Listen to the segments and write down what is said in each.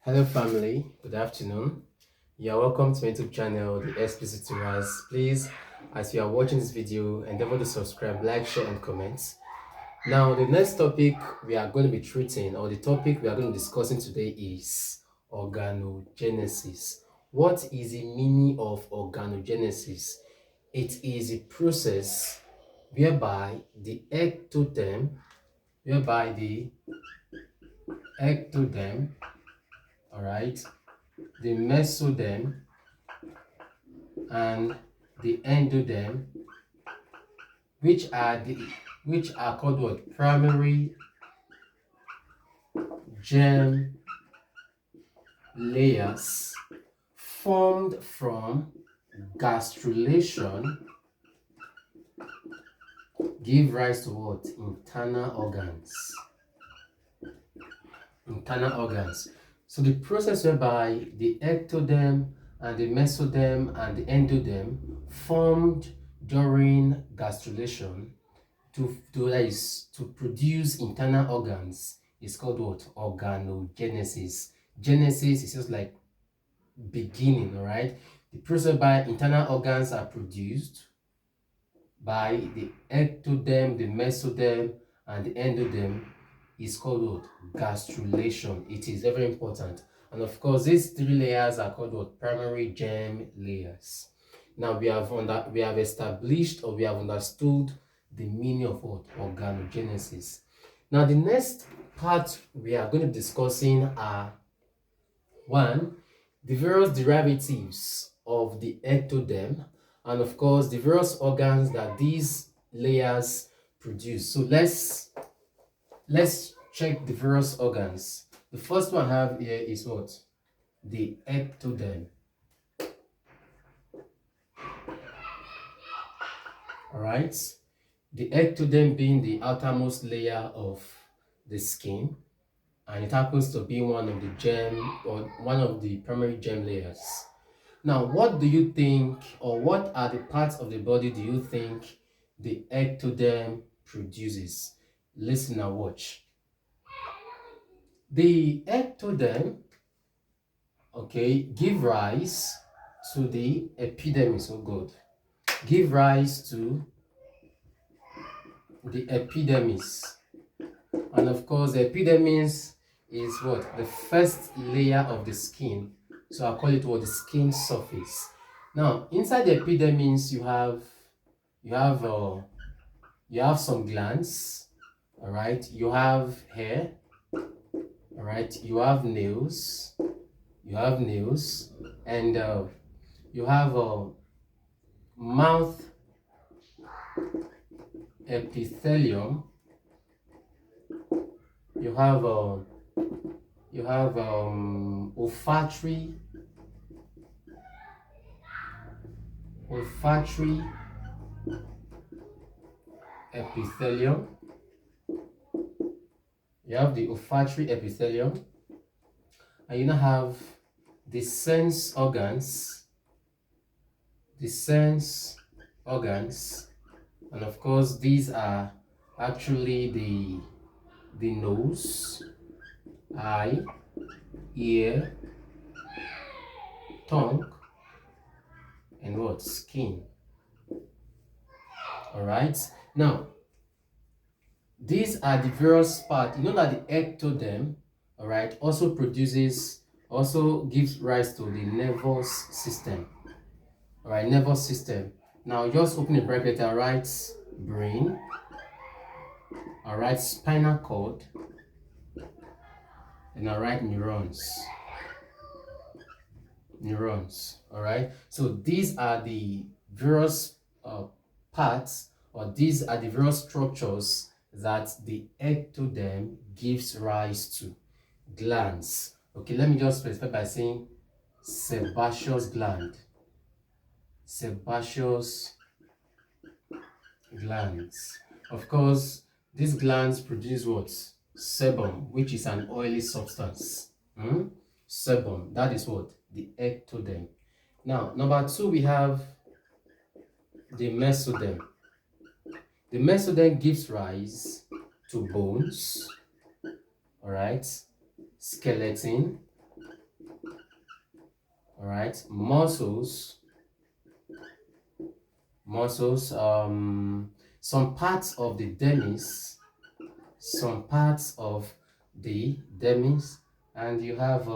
Hello family, good afternoon. You are welcome to my YouTube channel, The Explicit Tutorials. Please, as you are watching this video, endeavor to subscribe, like, share and comment. Now, the next topic we are going to be treating, or the topic we are going to be discussing today is organogenesis. What is the meaning of organogenesis? It is a process whereby the ectoderm, all right, the mesoderm and the endoderm, which are called what? Primary germ layers, formed from gastrulation, give rise to what? Internal organs. So the process whereby the ectoderm and the mesoderm and the endoderm formed during gastrulation to produce internal organs is called what? Organogenesis. Genesis is just like beginning, all right? The process by internal organs are produced by the ectoderm, the mesoderm, and the endoderm is called what? Gastrulation. It is very important. And of course, these three layers are called what? Primary germ layers. Now we have established, or we have understood the meaning of what? Organogenesis. Now the next part we are going to be discussing are one, the various derivatives of the ectoderm, and of course the various organs that these layers produce. So let's check the various organs. The first one I have here is what? The ectoderm. All right, the ectoderm being the outermost layer of the skin, and it happens to be one of the germ, or one of the primary germ layers. Now, what do you think, or what are the parts of the body do you think the ectoderm produces? Listen and watch. The ectoderm, okay, give rise to the epidermis. Oh God, give rise to the epidermis, and of course, the epidermis is what? The first layer of the skin. So I call it what? The skin surface. Now, inside the epidermis, you have some glands, all right? You have hair, all right? You have nails, and you have a mouth epithelium. You have olfactory epithelium. You have the olfactory epithelium, and you now have the sense organs, and of course these are actually the nose, eye, ear, tongue, and what? Skin. All right, now these are the various parts. You know that the ectoderm, all right, also gives rise to the nervous system. All right, nervous system. Now just open a bracket. All right, brain, all right, spinal cord, and all right, neurons. All right, so these are the various parts, or these are the various structures that the ectoderm gives rise to. Glands. Okay, let me just specify by saying sebaceous glands. Of course, these glands produce what? Sebum, which is an oily substance. Sebum, that is what? The ectoderm. Now, number two, we have the mesoderm. The mesoderm gives rise to bones, all right, skeleton, all right, muscles, some parts of the dermis, and you have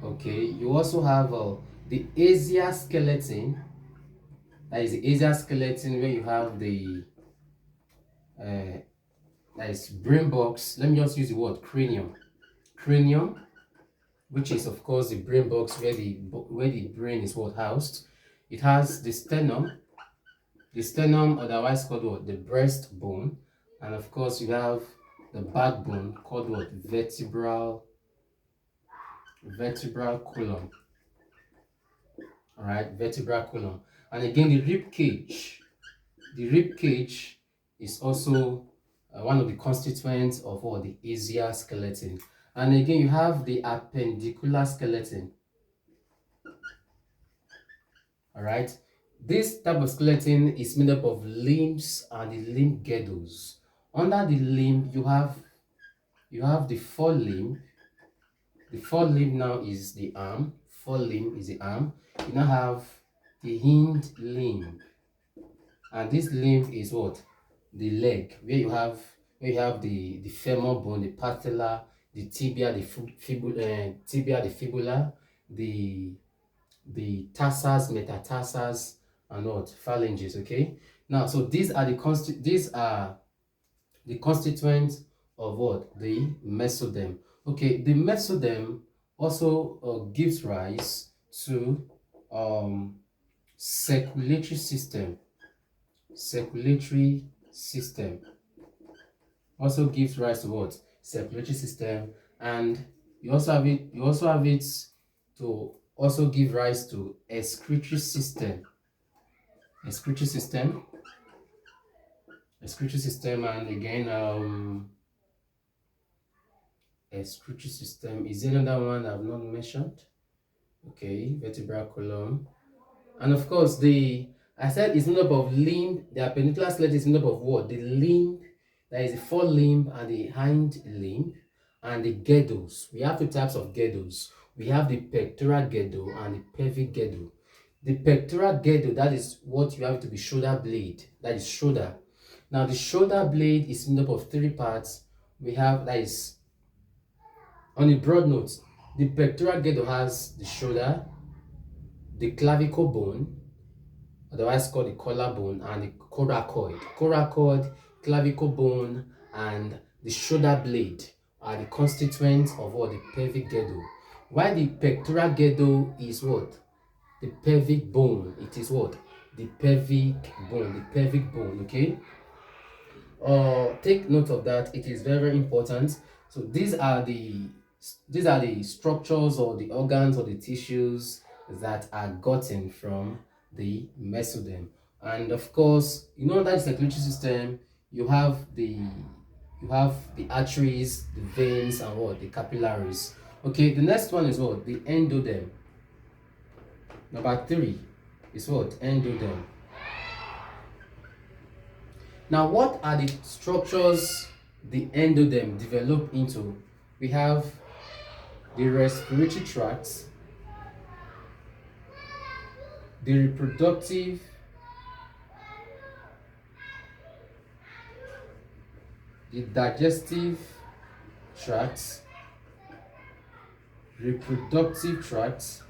okay, you also have the axial skeleton. That is the axial skeleton, where you have the that is brain box. Let me just use the word cranium, which is of course the brain box, where the brain is what housed. It has the sternum, otherwise called what, the breastbone, and of course you have the backbone, called what, vertebral column. All right, vertebral column. And again, the rib cage is also one of the constituents of what, the axial skeleton. And again, you have the appendicular skeleton. All right, this type of skeleton is made up of limbs and the limb girdles. Under the limb, you have the forelimb. The forelimb now is the arm. Forelimb is the arm. You now have the hind limb, and this limb is what, the leg, where you have the femur bone, the patella, the tibia, the fibula, the tarsals, metatarsals, and what, phalanges. Okay, now so these are the constituents of what, the mesoderm. Okay, the mesoderm also gives rise to circulatory system. Circulatory system also gives rise to what, circulatory system. And you also have it to also give rise to excretory system. Excretory system. And again, excretory system is another one I've not mentioned. Okay, vertebral column. And of course, I said it's made up of limb. The appendicular skeleton is made up of what? The limb, that is the forelimb and the hind limb, and the girdles. We have two types of girdles. We have the pectoral girdle and the pelvic girdle. The pectoral girdle, that is what you have to be shoulder blade. That is shoulder. Now the shoulder blade is made up of three parts. We have, that is, on a broad note, the pectoral girdle has the shoulder, the clavicle bone, otherwise called the collarbone, and the coracoid, clavicle bone, and the shoulder blade are the constituents of what, the pelvic girdle. While the pectoral girdle is what, the pelvic bone. It is what, the pelvic bone. Okay, take note of that. It is very, very important. So these are the structures or the organs or the tissues that are gotten from the mesoderm. And of course, that the circulatory system, you have the arteries, the veins, and what, the capillaries. Okay, the next one is what, the endoderm. Number 3 is what, endoderm. Now, what are the structures the endoderm develop into? We have the respiratory tract, the reproductive, the digestive tracts, reproductive tracts,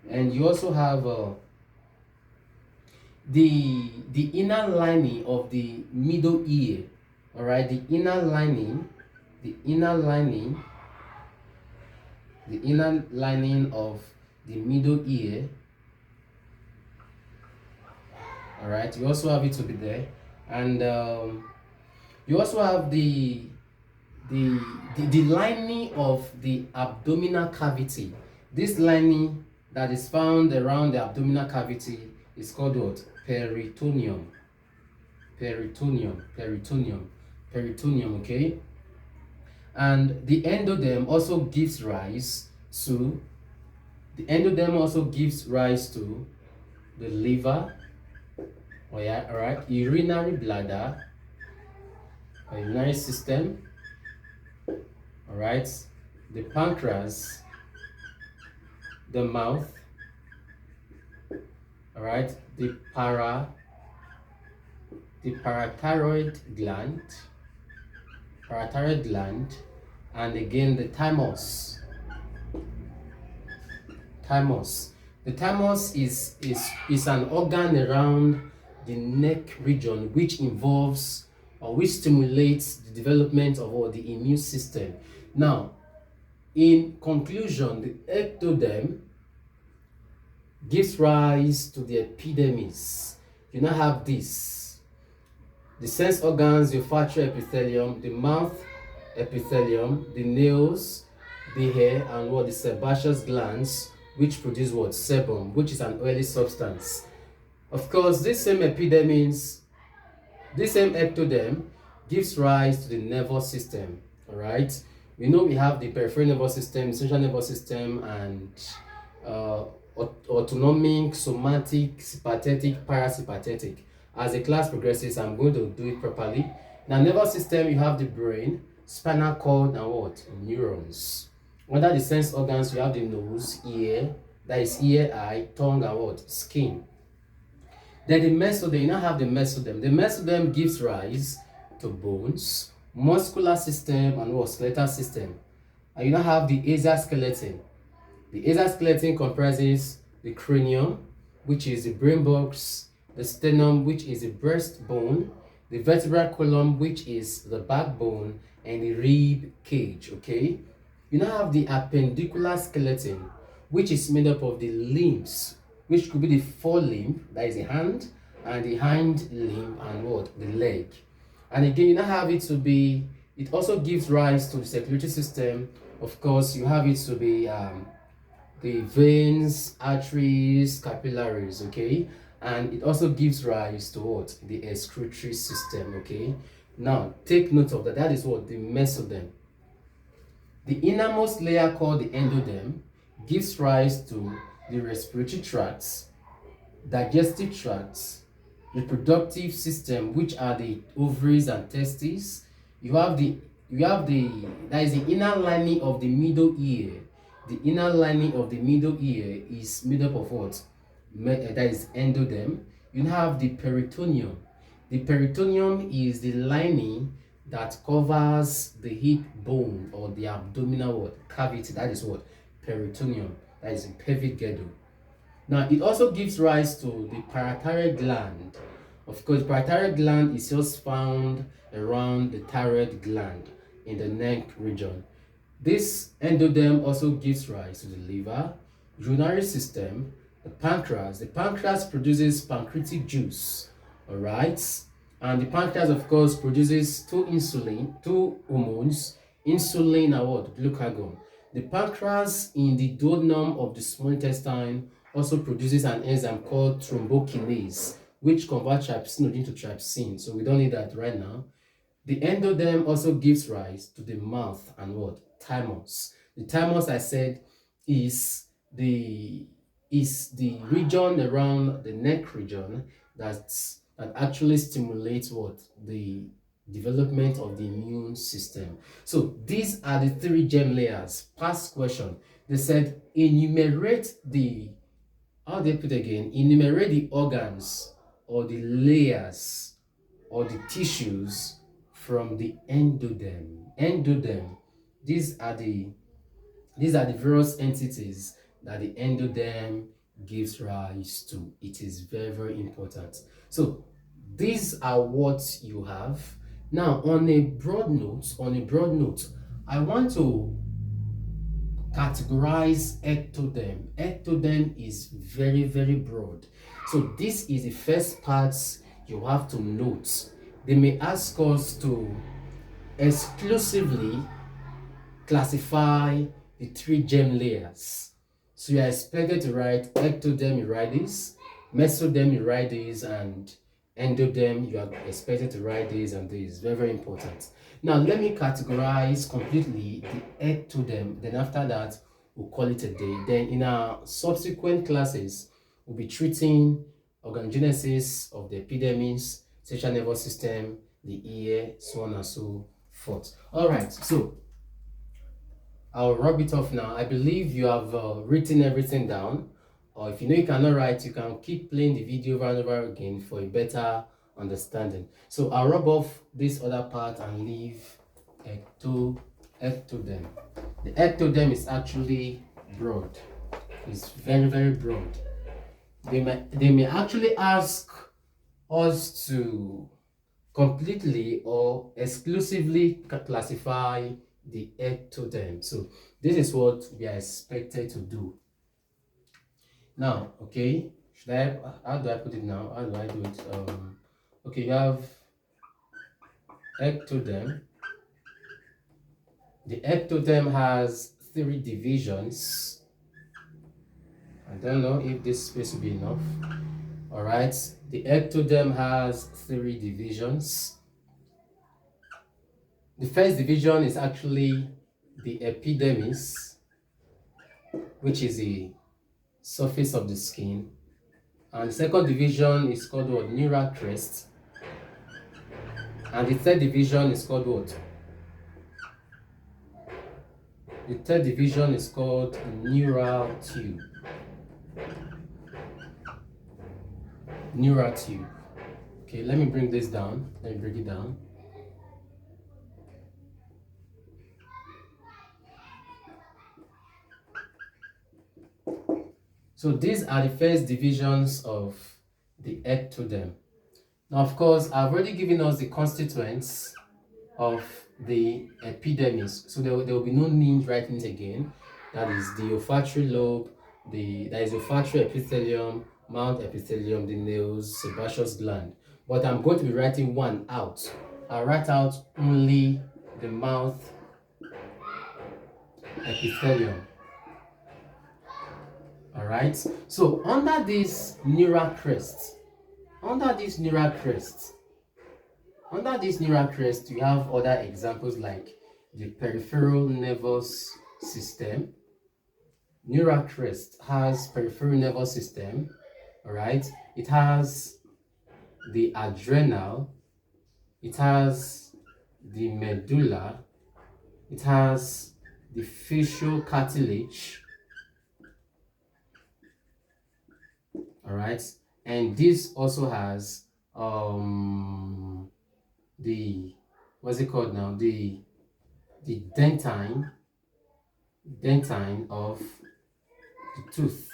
and you also have the inner lining of the middle ear. All right, the inner lining of the middle ear. All right, you also have it to be there. And you also have the lining of the abdominal cavity. This lining that is found around the abdominal cavity is called what? Peritoneum. Okay. And the endoderm also gives rise to the liver, urinary bladder, a urinary system, all right, the pancreas, the mouth, all right, the parathyroid gland, and again the thymus. The thymus is an organ around the neck region which involves or which stimulates the development of the immune system. Now, in conclusion, the ectoderm gives rise to the epidermis. You now have this: the sense organs, the olfactory epithelium, the mouth epithelium, the nails, the hair, and the sebaceous glands, which produce sebum, which is an oily substance. Of course, this same ectoderm gives rise to the nervous system. All right, we know we have the peripheral nervous system, central nervous system, and autonomic, somatic, sympathetic, parasympathetic. As the class progresses, I'm going to do it properly. Now, nervous system, you have the brain, spinal cord, and neurons. Under the sense organs, you have the nose, ear, that is ear, eye, tongue, and skin. Then the mesoderm, you now have the mesoderm. The mesoderm gives rise to bones, muscular system, and skeletal system. And you now have the exoskeleton. The exoskeleton comprises the cranium, which is the brain box, the sternum, which is the breastbone, the vertebral column, which is the backbone, and the rib cage. Okay, you now have the appendicular skeleton, which is made up of the limbs, which could be the forelimb, that is the hand, and the hind limb, and the leg. And again, you now have it to be, it also gives rise to the circulatory system. Of course, you have it to be the veins, arteries, capillaries, okay? And it also gives rise to the excretory system, okay? Now, take note of that. That is the mesoderm. The innermost layer, called the endoderm, gives rise to the respiratory tracts, digestive tracts, reproductive system, which are the ovaries and testes. That is the inner lining of the middle ear. The inner lining of the middle ear is made up of that is endoderm. You have the peritoneum. The peritoneum is the lining that covers the hip bone or the abdominal cavity. That is peritoneum. That is the pelvic girdle. Now, it also gives rise to the parathyroid gland. Of course, the parathyroid gland is just found around the thyroid gland in the neck region. This endoderm also gives rise to the liver, urinary system, the pancreas. The pancreas produces pancreatic juice, all right? And the pancreas, of course, produces two hormones, insulin and glucagon. The pancreas in the duodenum of the small intestine also produces an enzyme called thrombokinase, which converts trypsin into trypsin. So we don't need that right now. The endoderm also gives rise to the mouth and thymus. The thymus, I said, is the region around the neck region that actually stimulates the development of the immune system. So these are the three germ layers. Past question. They said enumerate the organs or the layers or the tissues from the endoderm. These are the various entities that the endoderm gives rise to. It is very, very important. So these are what you have. Now, on a broad note, I want to categorize ectoderm. Ectoderm is very, very broad. So this is the first part you have to note. They may ask us to exclusively classify the three germ layers. So you are expected to write ectoderm, you write this, mesoderm, you write this, and endoderm, you are expected to write this and this. Very, very important. Now, let me categorize completely the ectoderm. Then after that, we'll call it a day. Then in our subsequent classes, we'll be treating organogenesis of the epidermis, central nervous system, the ear, so on and so forth. All right, so I'll rub it off now. I believe you have written everything down, or if you know you cannot write, you can keep playing the video over and over again for a better understanding. So I'll rub off this other part and leave ectoderm. The ectoderm is actually broad. It's very, very broad. They may actually ask us to completely or exclusively classify the ectoderm. So this is what we are expected to do. Now, okay, how do I put it now? How do I do it? Okay, you have ectoderm. The ectoderm has 3 divisions. I don't know if this space will be enough. All right, the ectoderm has 3 divisions. The first division is actually the epidermis, which is the surface of the skin, and the second division is called what? Neural crest, and the third division is called what? The third division is called neural tube. Neural tube. Okay, let me bring this down. Let me break it down. So these are the first divisions of the ectoderm. Now, of course, I've already given us the constituents of the epidermis, so there will be no need writing it again. That is the olfactory lobe, that is olfactory epithelium, mouth epithelium, the nails, sebaceous gland. But I'm going to be writing one out. I'll write out only the mouth epithelium. All right. So under this neural crest, you have other examples like the peripheral nervous system. Neural crest has peripheral nervous system. All right. It has the adrenal. It has the medulla. It has the facial cartilage. All right, and this also has the what's it called now? The dentine of the tooth.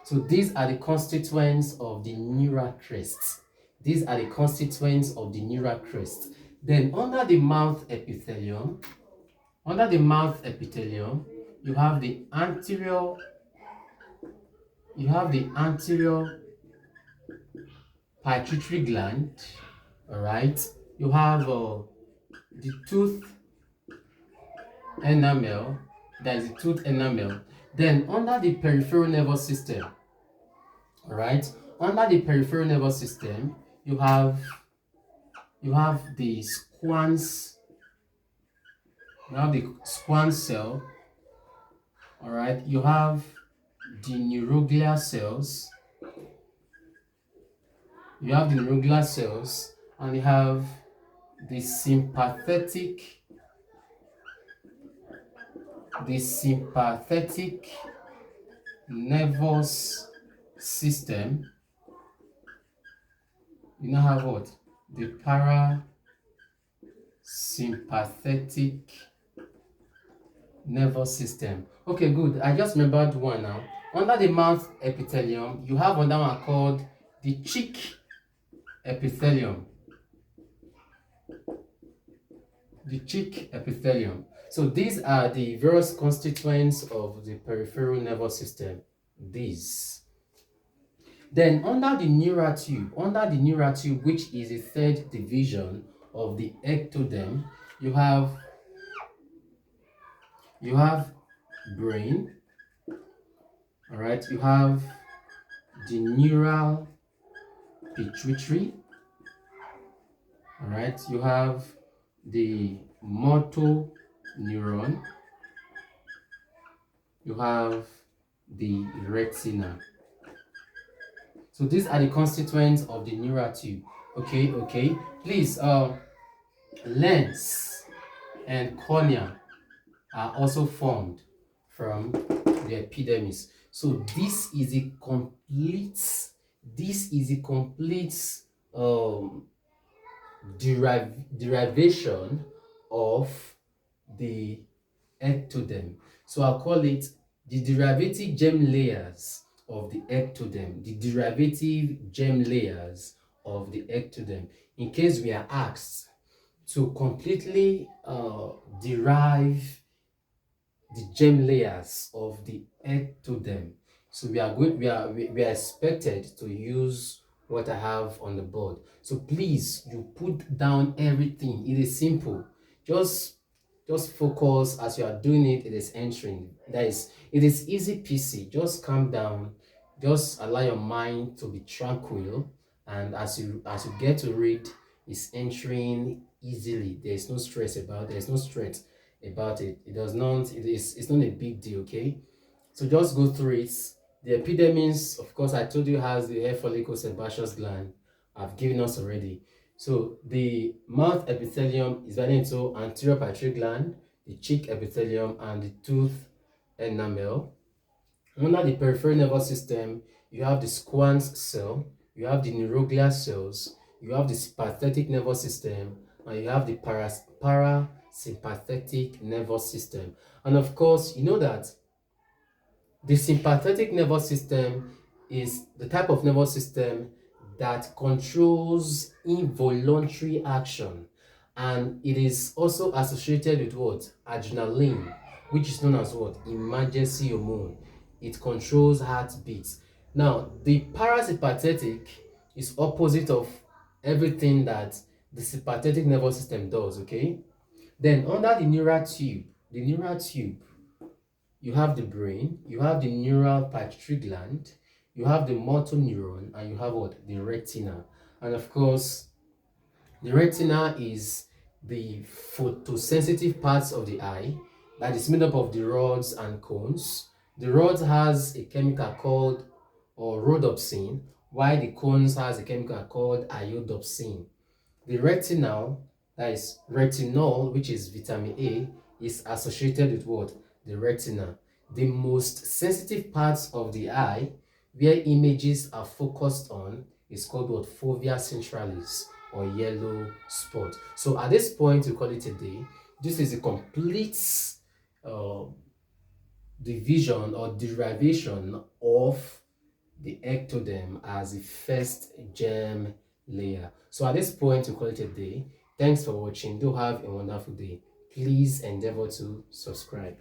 So these are the constituents of the neural crest. Then under the mouth epithelium, you have the anterior pituitary gland. All right, you have the tooth enamel. That is the tooth enamel. Then under the peripheral nervous system, all right, you have the squamous cell. All right, you have the neuroglial cells. And you have the sympathetic nervous system. You now have what? The parasympathetic nervous system. Okay, good. I just remembered one now. Under the mouth epithelium, you have another one called the cheek epithelium. So these are the various constituents of the peripheral nervous system. These. Then under the neural tube, which is the third division of the ectoderm, you have brain. All right, you have the neural pituitary. All right, you have the motor neuron. You have the retina. So these are the constituents of the neural tube. Okay. Please, lens and cornea are also formed from the epidermis. So this is a complete um, derivation of the ectoderm. So I'll call it the derivative germ layers of the ectoderm. The derivative germ layers of the ectoderm. In case we are asked to completely derive the germ layers of the ectoderm. So we are expected to use what I have on the board. So please, you put down everything. It is simple. Just just focus as you are doing it. It is entering. It is easy peasy. Just calm down. Just allow your mind to be tranquil, and as you get to read, it's entering easily. There's no stress about it. It does not, it's not a big deal, okay? So just go through it. The epidermis, of course, I told you, has the hair follicle sebaceous gland. I've given us already. So the mouth epithelium is divided into anterior pituitary gland, the cheek epithelium, and the tooth enamel. Under the peripheral nervous system, you have the squamous cell, you have the neuroglia cells, you have the sympathetic nervous system, and you have the parasympathetic nervous system. And of course, you know that the sympathetic nervous system is the type of nervous system that controls involuntary action, and it is also associated with what? Adrenaline, which is known as what? Emergency hormone. It controls heartbeats. Now, the parasympathetic is opposite of everything that the sympathetic nervous system does, okay? Then under the neural tube, you have the brain, you have the neural pituitary gland, you have the motor neuron, and you have what? The retina. And of course, the retina is the photosensitive parts of the eye that is made up of the rods and cones. The rods has a chemical called or rhodopsin, while the cones has a chemical called iodopsin. The retinal, that is retinol, which is vitamin A, is associated with what? The retina. The most sensitive parts of the eye where images are focused on is called what? Fovea centralis, or yellow spot. So at this point, we call it a day. This is a complete uh, division or derivation of the ectoderm as the first germ layer. So at this point, we call it a day. Thanks for watching. Do have a wonderful day. Please endeavor to subscribe.